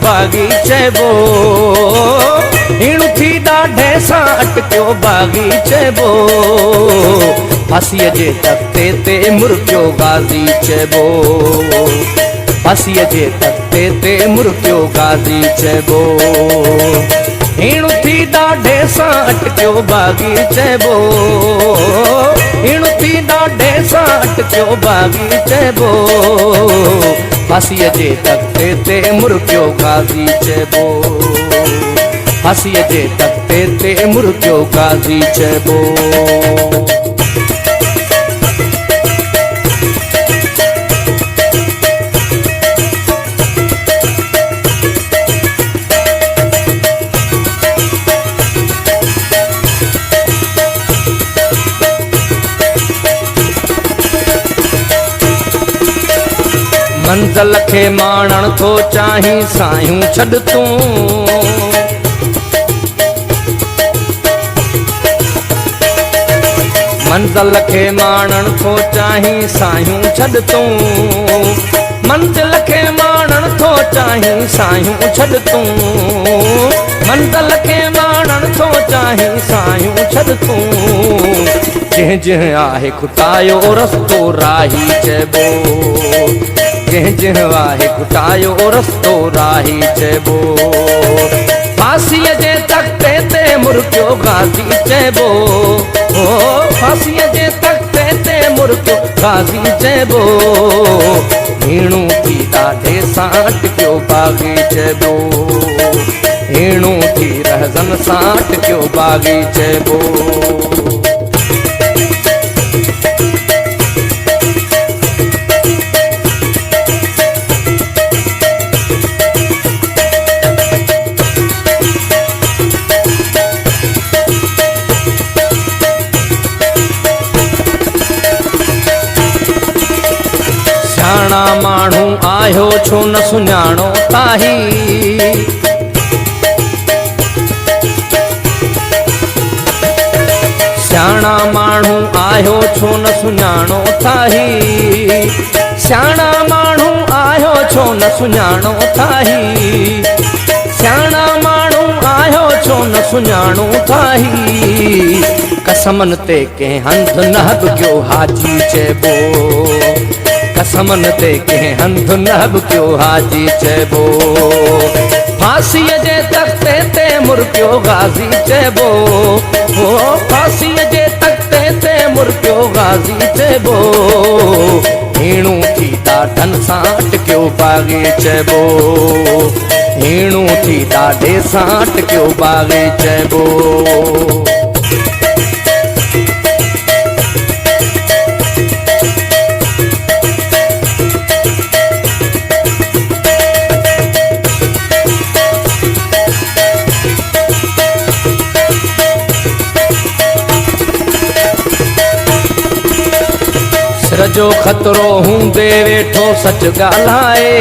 बागी चइबो। हीणु थी ॾाढे सां अटकियो बागी चइबो। फांसीअ जे तख़्ते ते मुर्गियो गाज़ी चइबो। फांसीअ जे तख़्ते ते मुर्गियो गाज़ी चइबो। हीणु थी ॾाढे सां अटकियो बागी चइबो। हीणु थी ॾाढे सां अटकियो बागी चइबो। फांसीअ जे तख़्ते ते मुर्गियो गाज़ी चइबो। फांसीअ जे तख़्ते ते मुर्गियो गाज़ी चइबो। मंज़िल खे माणण थो चाहीं सायूं छॾ तूं। मंज़िल खे माणण थो चाहीं सायूं छॾ तूं। मंज़िल खे माणण थो चाहीं सायूं छॾ तूं। मंज़िल खे माणण थो चाहीं सायूं छॾ तूं। जंहिं जंहिं आहे खुटायो रस्तो राही चइबो। जंहिं जंहिं आहे खुटायो रस्तो राही चइबो। फांसीअ जे तख़्ते ते मुर्गियो गाज़ी चइबो। फांसीअ जे तख़्ते ते मुर्गियो गाज़ी चइबो। हीणु थी ॾाढे सां अटकियो बागी चइबो। हीणु थी रहज़न सां अटकियो बागी चइबो। सियाणा माण्हू आहियो छो न सुञाणो ताही। सियाणा माण्हू आहियो छो न सुञाणो ताही। सियाणा माण्हू आहियो छो न सुञाणो ताही। सियाणा माण्हू आहियो छो न सुञाणो ताही। कसमन ते कंहिं हंधु न हॿकियो हाजी चइबो। कसमन ते कंहिं हंधु न हॿकियो हाजी चइबो। फांसीअ जे तख़्ते ते मुर्गियो गाज़ी चइबो। फांसीअ जे तख़्ते ते मुर्गियो गाज़ी चइबो। हीणु थी ॾाढनि सां अटकियो बागी चइबो। हीणु थी ॾाढे सां अटकियो बागी चइबो। सिर जो ख़तरो हूंदे वेठो सच ॻाल्हाए।